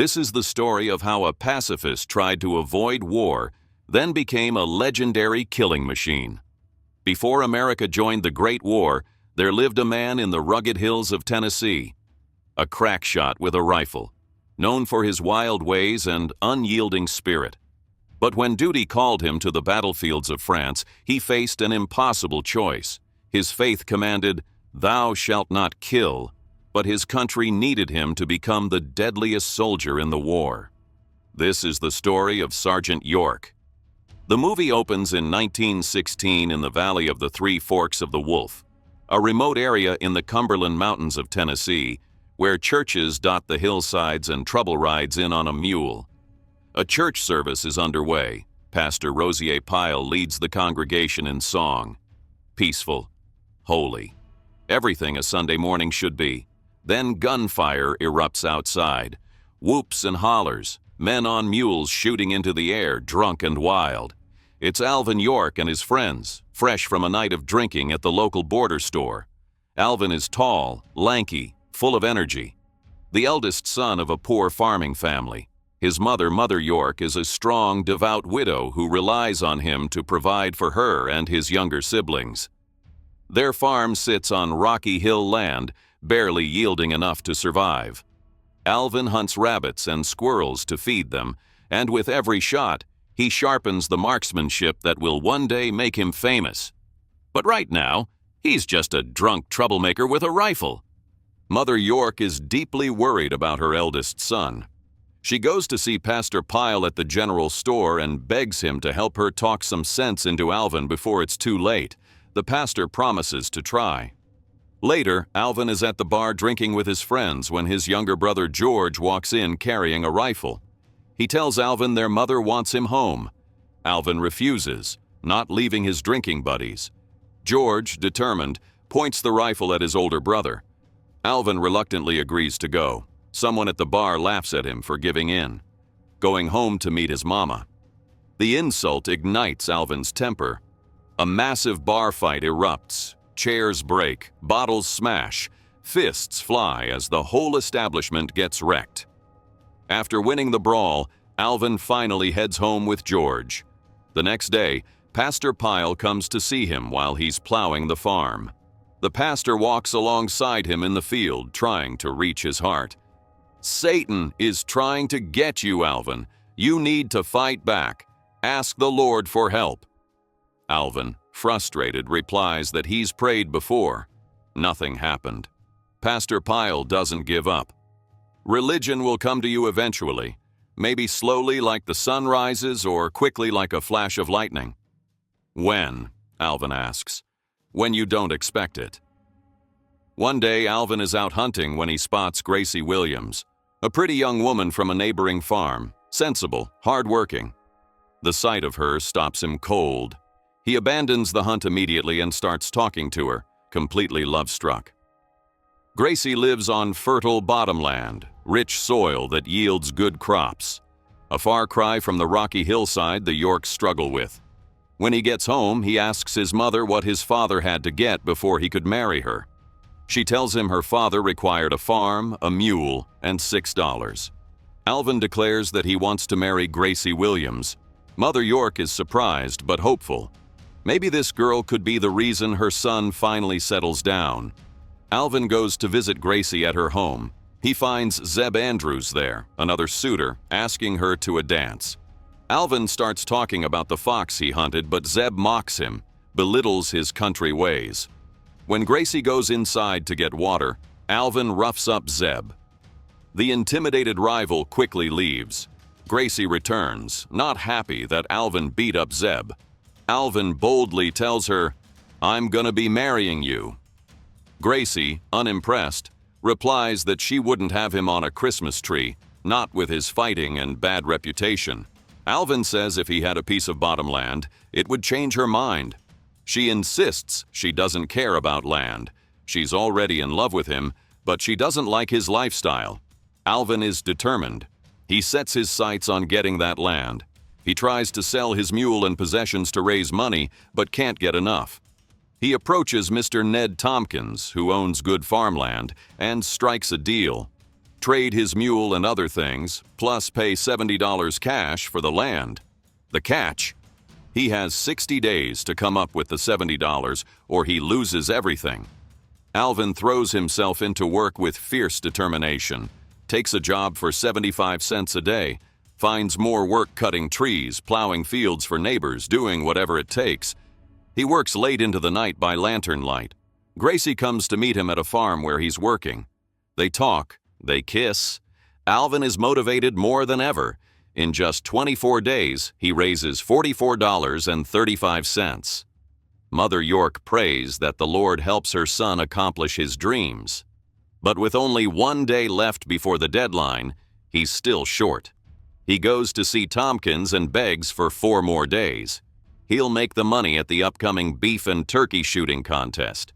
This is the story of how a pacifist tried to avoid war, then became a legendary killing machine. Before America joined the Great War, there lived a man in the rugged hills of Tennessee, a crack shot with a rifle, known for his wild ways and unyielding spirit. But when duty called him to the battlefields of France, he faced an impossible choice. His faith commanded, "Thou shalt not kill," but his country needed him to become the deadliest soldier in the war. This is the story of Sergeant York. The movie opens in 1916 in the Valley of the Three Forks of the Wolf, a remote area in the Cumberland Mountains of Tennessee, where churches dot the hillsides and trouble rides in on a mule. A church service is underway. Pastor Rosier Pyle leads the congregation in song. Peaceful, holy, everything a Sunday morning should be. Then gunfire erupts outside. Whoops and hollers, men on mules shooting into the air, drunk and wild. It's Alvin York and his friends, fresh from a night of drinking at the local border store. Alvin is tall, lanky, full of energy. The eldest son of a poor farming family. His mother, Mother York, is a strong, devout widow who relies on him to provide for her and his younger siblings. Their farm sits on rocky hill land, barely yielding enough to survive. Alvin hunts rabbits and squirrels to feed them, and with every shot, he sharpens the marksmanship that will one day make him famous. But right now, he's just a drunk troublemaker with a rifle. Mother York is deeply worried about her eldest son. She goes to see Pastor Pyle at the general store and begs him to help her talk some sense into Alvin before it's too late. The pastor promises to try. Later, Alvin is at the bar drinking with his friends when his younger brother George walks in carrying a rifle. He tells Alvin their mother wants him home. Alvin refuses, not leaving his drinking buddies. George, determined, points the rifle at his older brother. Alvin reluctantly agrees to go. Someone at the bar laughs at him for giving in, going home to meet his mama. The insult ignites Alvin's temper. A massive bar fight erupts. Chairs break, bottles smash, fists fly as the whole establishment gets wrecked. After winning the brawl, Alvin finally heads home with George. The next day, Pastor Pyle comes to see him while he's plowing the farm. The pastor walks alongside him in the field, trying to reach his heart. "Satan is trying to get you, Alvin. You need to fight back. Ask the Lord for help." Alvin, frustrated, replies that he's prayed before. Nothing happened. Pastor Pyle doesn't give up. "Religion will come to you eventually, maybe slowly like the sun rises or quickly like a flash of lightning." "When?" Alvin asks. "When you don't expect it." One day, Alvin is out hunting when he spots Gracie Williams, a pretty young woman from a neighboring farm, sensible, hard-working. The sight of her stops him cold. He abandons the hunt immediately and starts talking to her, completely love-struck. Gracie lives on fertile bottomland, rich soil that yields good crops. A far cry from the rocky hillside the Yorks struggle with. When he gets home, he asks his mother what his father had to get before he could marry her. She tells him her father required a farm, a mule, and $6. Alvin declares that he wants to marry Gracie Williams. Mother York is surprised but hopeful. Maybe this girl could be the reason her son finally settles down. Alvin goes to visit Gracie at her home. He finds Zeb Andrews there, another suitor, asking her to a dance. Alvin starts talking about the fox he hunted, but Zeb mocks him, belittles his country ways. When Gracie goes inside to get water, Alvin roughs up Zeb. The intimidated rival quickly leaves. Gracie returns, not happy that Alvin beat up Zeb. Alvin boldly tells her, "I'm gonna be marrying you." Gracie, unimpressed, replies that she wouldn't have him on a Christmas tree, not with his fighting and bad reputation. Alvin says if he had a piece of bottomland, it would change her mind. She insists she doesn't care about land. She's already in love with him, but she doesn't like his lifestyle. Alvin is determined. He sets his sights on getting that land. He tries to sell his mule and possessions to raise money, but can't get enough. He approaches Mr. Ned Tompkins, who owns good farmland, and strikes a deal. trade his mule and other things, plus pay $70 cash for the land. The catch? He has 60 days to come up with the $70 or he loses everything. Alvin throws himself into work with fierce determination, takes a job for 75 cents a day, finds more work cutting trees, plowing fields for neighbors, doing whatever it takes. He works late into the night by lantern light. Gracie comes to meet him at a farm where he's working. They talk, they kiss. Alvin is motivated more than ever. In just 24 days, he raises $44.35. Mother York prays that the Lord helps her son accomplish his dreams. But with only 1 day left before the deadline, he's still short. He goes to see Tompkins and begs for 4 more days. He'll make the money at the upcoming beef and turkey shooting contest.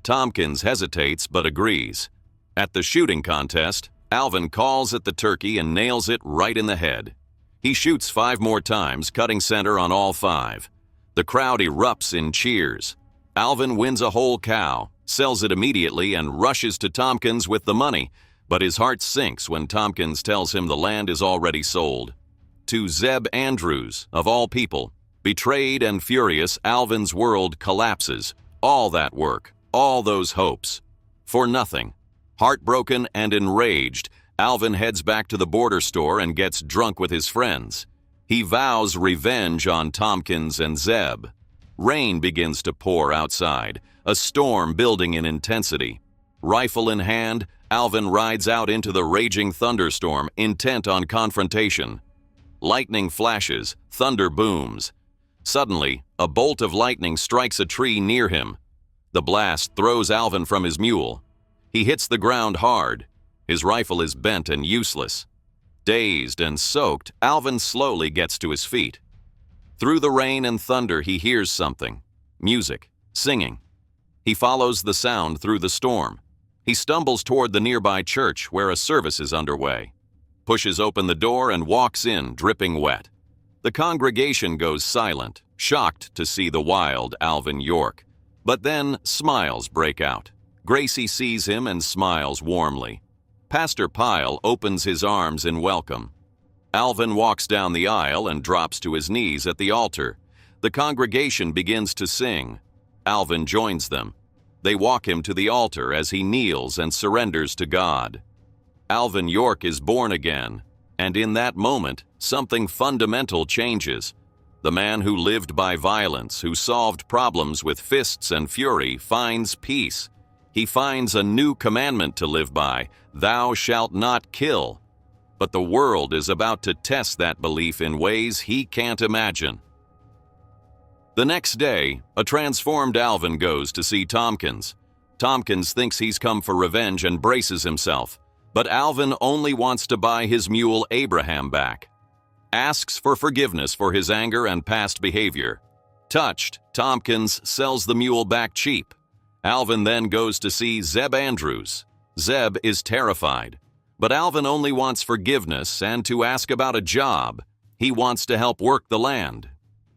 Tompkins hesitates but agrees. At the shooting contest, Alvin calls at the turkey and nails it right in the head. He shoots 5 more times, cutting center on all 5. The crowd erupts in cheers. Alvin wins a whole cow, sells it immediately, and rushes to Tompkins with the money, but his heart sinks when Tompkins tells him the land is already sold. To Zeb Andrews, of all people, betrayed and furious, Alvin's world collapses. All that work, all those hopes, for nothing. Heartbroken and enraged, Alvin heads back to the border store and gets drunk with his friends. He vows revenge on Tompkins and Zeb. Rain begins to pour outside, a storm building in intensity. Rifle in hand, Alvin rides out into the raging thunderstorm, intent on confrontation. Lightning flashes, thunder booms. Suddenly, a bolt of lightning strikes a tree near him. The blast throws Alvin from his mule. He hits the ground hard. His rifle is bent and useless. Dazed and soaked, Alvin slowly gets to his feet. Through the rain and thunder, he hears something. Music, singing. He follows the sound through the storm. He stumbles toward the nearby church where a service is underway, pushes open the door and walks in, dripping wet. The congregation goes silent, shocked to see the wild Alvin York. But then smiles break out. Gracie sees him and smiles warmly. Pastor Pyle opens his arms in welcome. Alvin walks down the aisle and drops to his knees at the altar. The congregation begins to sing. Alvin joins them. They walk him to the altar as he kneels and surrenders to God. Alvin York is born again, and in that moment, something fundamental changes. The man who lived by violence, who solved problems with fists and fury, finds peace. He finds a new commandment to live by, "Thou shalt not kill." But the world is about to test that belief in ways he can't imagine. The next day, a transformed Alvin goes to see Tompkins. Tompkins thinks he's come for revenge and braces himself, but Alvin only wants to buy his mule Abraham back. Asks for forgiveness for his anger and past behavior. Touched, Tompkins sells the mule back cheap. Alvin then goes to see Zeb Andrews. Zeb is terrified, but Alvin only wants forgiveness and to ask about a job. He wants to help work the land.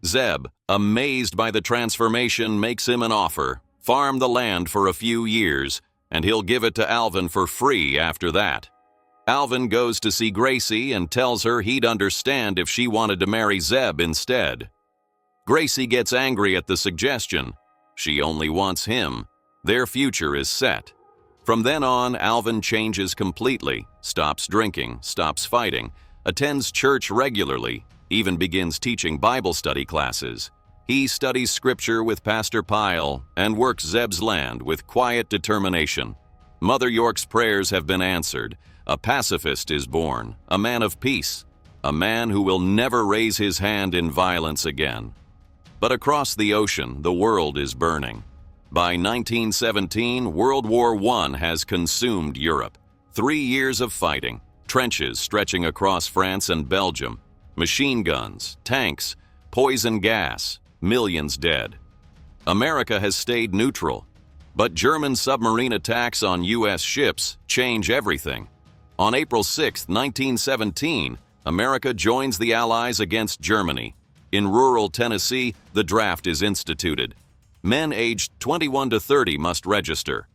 Zeb, amazed by the transformation, makes him an offer. Farm the land for a few years, and he'll give it to Alvin for free after that. Alvin goes to see Gracie and tells her he'd understand if she wanted to marry Zeb instead. Gracie gets angry at the suggestion. She only wants him. Their future is set. From then on, Alvin changes completely, stops drinking, stops fighting, attends church regularly, even begins teaching Bible study classes. He studies scripture with Pastor Pyle and works Zeb's land with quiet determination. Mother York's prayers have been answered. A pacifist is born, a man of peace, a man who will never raise his hand in violence again. But across the ocean, the world is burning. By 1917, World War I has consumed Europe. 3 years of fighting, trenches stretching across France and Belgium, machine guns, tanks, poison gas, millions dead. America has stayed neutral, but German submarine attacks on U.S. ships change everything. On April 6, 1917, America joins the Allies against Germany. In rural Tennessee, the draft is instituted. Men aged 21 to 30 must register.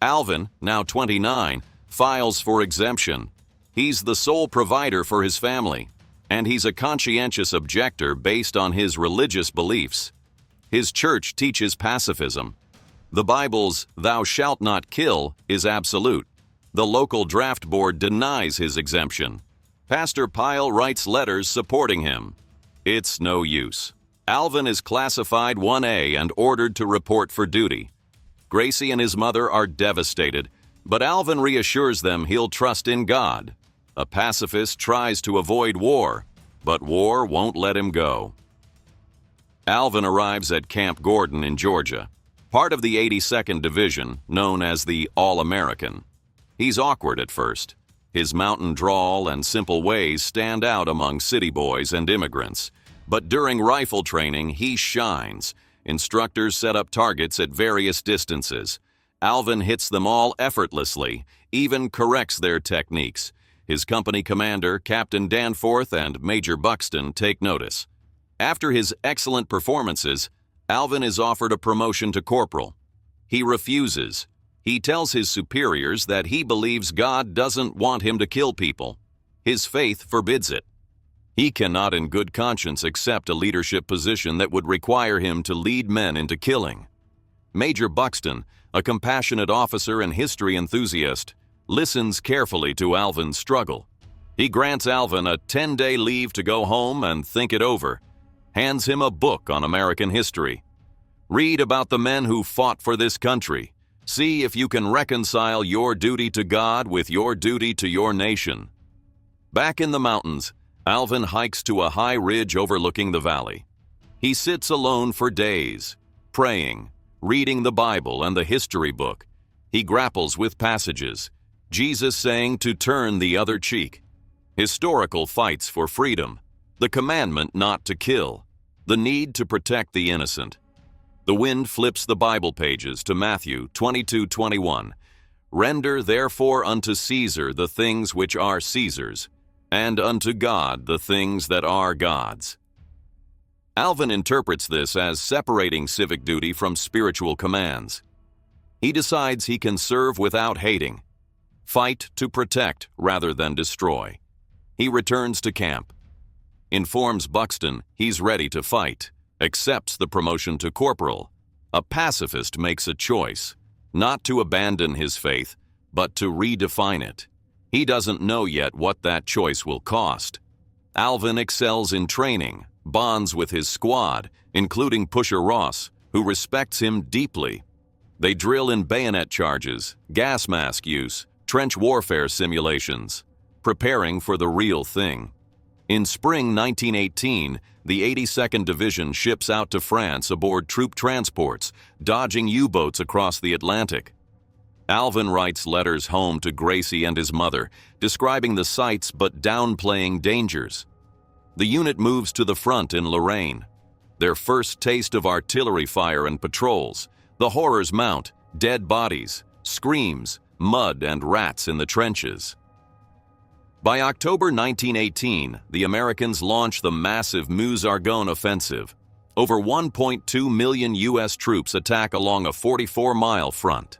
Alvin, now 29, files for exemption. He's the sole provider for his family, and he's a conscientious objector based on his religious beliefs. His church teaches pacifism. The Bible's "thou shalt not kill" is absolute. The local draft board denies his exemption. Pastor Pyle writes letters supporting him. It's no use. Alvin is classified 1A and ordered to report for duty. Gracie and his mother are devastated, but Alvin reassures them he'll trust in God. A pacifist tries to avoid war, but war won't let him go. Alvin arrives at Camp Gordon in Georgia, part of the 82nd Division, known as the All-American. He's awkward at first. His mountain drawl and simple ways stand out among city boys and immigrants. But during rifle training, he shines. Instructors set up targets at various distances. Alvin hits them all effortlessly, even corrects their techniques. His company commander, Captain Danforth, and Major Buxton take notice. After his excellent performances, Alvin is offered a promotion to corporal. He refuses. He tells his superiors that he believes God doesn't want him to kill people. His faith forbids it. He cannot in good conscience accept a leadership position that would require him to lead men into killing. Major Buxton, a compassionate officer and history enthusiast, listens carefully to Alvin's struggle. He grants Alvin a 10-day leave to go home and think it over, hands him a book on American history. Read about the men who fought for this country. See if you can reconcile your duty to God with your duty to your nation. Back in the mountains, Alvin hikes to a high ridge overlooking the valley. He sits alone for days, praying, reading the Bible and the history book. He grapples with passages, Jesus saying to turn the other cheek, historical fights for freedom, the commandment not to kill, the need to protect the innocent. The wind flips the Bible pages to Matthew 22:21. Render therefore unto Caesar the things which are Caesar's, and unto God the things that are God's. Alvin interprets this as separating civic duty from spiritual commands. He decides he can serve without hating, fight to protect rather than destroy. He returns to camp, informs Buxton he's ready to fight, accepts the promotion to corporal. A pacifist makes a choice, not to abandon his faith, but to redefine it. He doesn't know yet what that choice will cost. Alvin excels in training, bonds with his squad, including Pusher Ross, who respects him deeply. They drill in bayonet charges, gas mask use, trench warfare simulations, preparing for the real thing. In spring 1918, the 82nd Division ships out to France aboard troop transports, dodging U-boats across the Atlantic. Alvin writes letters home to Gracie and his mother, describing the sights but downplaying dangers. The unit moves to the front in Lorraine. Their first taste of artillery fire and patrols. The horrors mount, dead bodies, screams, mud and rats in the trenches. By October 1918, the Americans launch the massive Meuse-Argonne offensive. Over 1.2 million U.S. troops attack along a 44-mile front.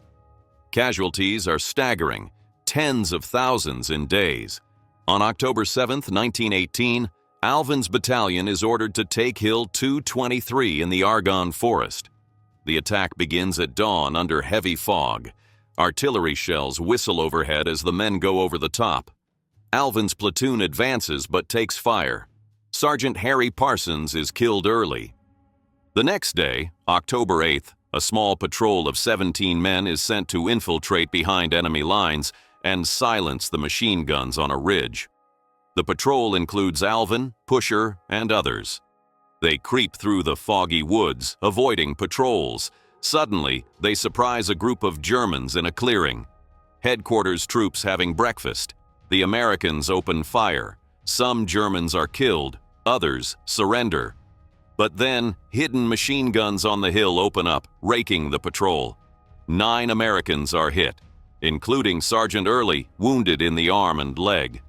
Casualties are staggering, tens of thousands in days. On October 7, 1918, Alvin's battalion is ordered to take Hill 223 in the Argonne Forest. The attack begins at dawn under heavy fog. Artillery shells whistle overhead as the men go over the top. Alvin's platoon advances but takes fire. Sergeant Harry Parsons is killed early. The next day, October 8th, a small patrol of 17 men is sent to infiltrate behind enemy lines and silence the machine guns on a ridge. The patrol includes Alvin, Pusher, and others. They creep through the foggy woods, avoiding patrols. Suddenly, they surprise a group of Germans in a clearing. Headquarters troops having breakfast. The Americans open fire. Some Germans are killed, others surrender. But then, hidden machine guns on the hill open up, raking the patrol. 9 Americans are hit, including Sergeant Early, wounded in the arm and leg.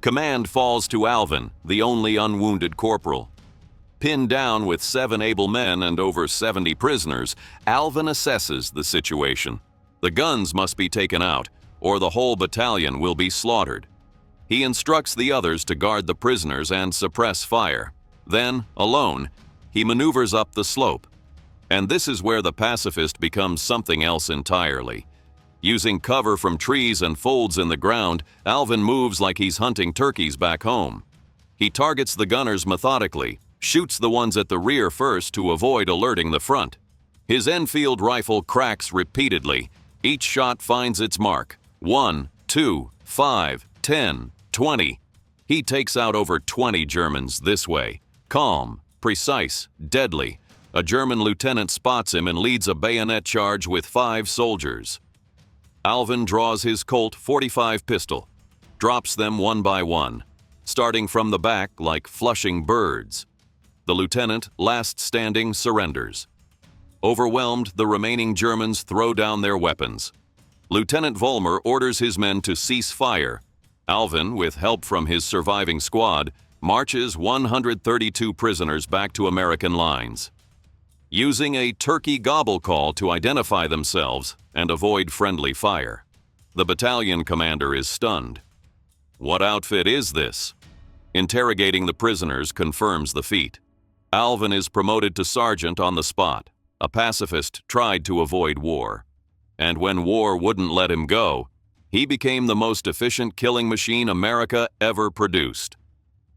Command falls to Alvin, the only unwounded corporal. Pinned down with 7 able men and over 70 prisoners, Alvin assesses the situation. The guns must be taken out, or the whole battalion will be slaughtered. He instructs the others to guard the prisoners and suppress fire. Then, alone, he maneuvers up the slope. And this is where the pacifist becomes something else entirely. Using cover from trees and folds in the ground, Alvin moves like he's hunting turkeys back home. He targets the gunners methodically, shoots the ones at the rear first to avoid alerting the front. His Enfield rifle cracks repeatedly. Each shot finds its mark. 1, 2, 5, 10, 20. He takes out over 20 Germans this way. Calm, precise, deadly. A German lieutenant spots him and leads a bayonet charge with 5 soldiers. Alvin draws his Colt .45 pistol, drops them one by one, starting from the back like flushing birds. The lieutenant, last standing, surrenders. Overwhelmed, the remaining Germans throw down their weapons. Lieutenant Vollmer orders his men to cease fire. Alvin, with help from his surviving squad, marches 132 prisoners back to American lines. Using a turkey gobble call to identify themselves and avoid friendly fire. The battalion commander is stunned. What outfit is this? Interrogating the prisoners confirms the feat. Alvin is promoted to sergeant on the spot. A pacifist tried to avoid war. And when war wouldn't let him go, he became the most efficient killing machine America ever produced.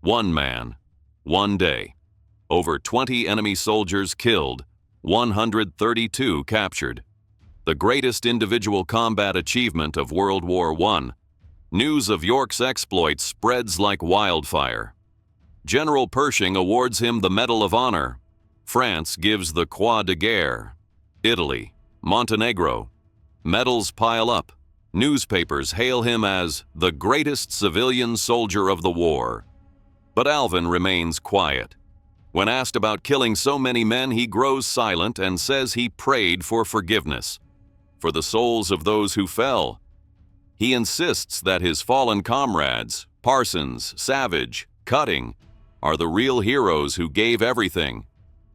One man, one day. Over 20 enemy soldiers killed, 132 captured. The greatest individual combat achievement of World War I. News of York's exploits spreads like wildfire. General Pershing awards him the Medal of Honor. France gives the Croix de Guerre. Italy, Montenegro. Medals pile up. Newspapers hail him as the greatest civilian soldier of the war. But Alvin remains quiet. When asked about killing so many men, he grows silent and says he prayed for forgiveness, for the souls of those who fell. He insists that his fallen comrades, Parsons, Savage, Cutting, are the real heroes who gave everything.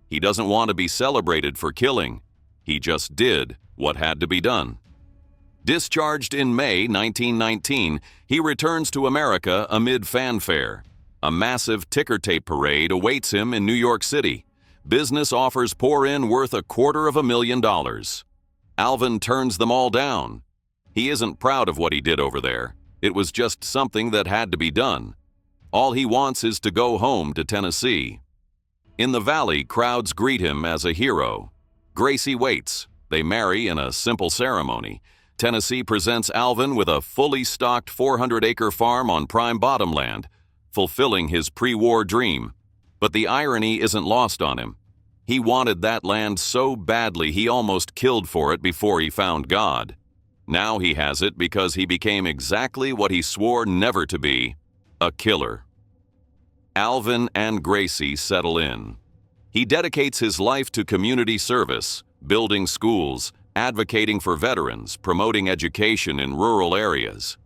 He doesn't want to be celebrated for killing. He just did what had to be done. Discharged in May 1919, he returns to America amid fanfare. A massive ticker tape parade awaits him in New York City. Business offers pour in worth $250,000. Alvin turns them all down. He isn't proud of what he did over there. It was just something that had to be done. All he wants is to go home to Tennessee. In the valley, crowds greet him as a hero. Gracie waits. They marry in a simple ceremony. Tennessee presents Alvin with a fully stocked 400-acre farm on prime bottomland, fulfilling his pre-war dream. But the irony isn't lost on him. He wanted that land so badly he almost killed for it before he found God. Now he has it because he became exactly what he swore never to be, a killer. Alvin and Gracie settle in. He dedicates his life to community service, building schools, advocating for veterans, promoting education in rural areas.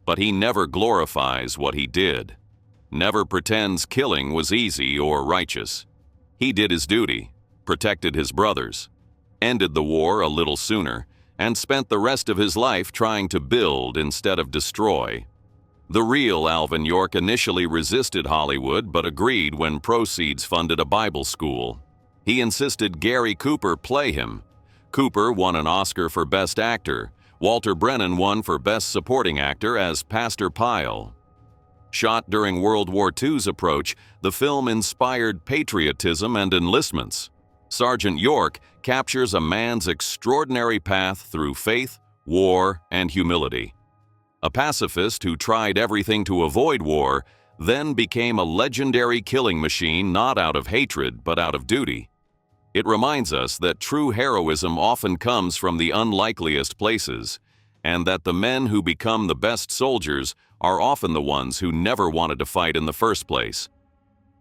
But he never glorifies what he did. Never pretends killing was easy or righteous. He did his duty, protected his brothers, ended the war a little sooner, and spent the rest of his life trying to build instead of destroy. The real Alvin York initially resisted Hollywood but agreed when proceeds funded a Bible school. He insisted Gary Cooper play him. Cooper won an Oscar for Best Actor. Walter Brennan won for Best Supporting Actor as Pastor Pyle. Shot during World War II's approach, the film inspired patriotism and enlistments. Sergeant York captures a man's extraordinary path through faith, war, and humility. A pacifist who tried everything to avoid war, then became a legendary killing machine not out of hatred but out of duty. It reminds us that true heroism often comes from the unlikeliest places, and that the men who become the best soldiers are often the ones who never wanted to fight in the first place.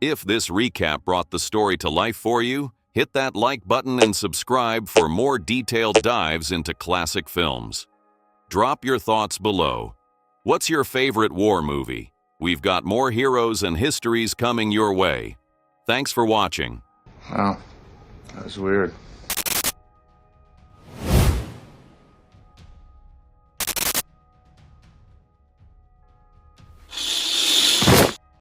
If this recap brought the story to life for you, hit that like button and subscribe for more detailed dives into classic films. Drop your thoughts below. What's your favorite war movie? We've got more heroes and histories coming your way. Thanks for watching. Wow, that was weird.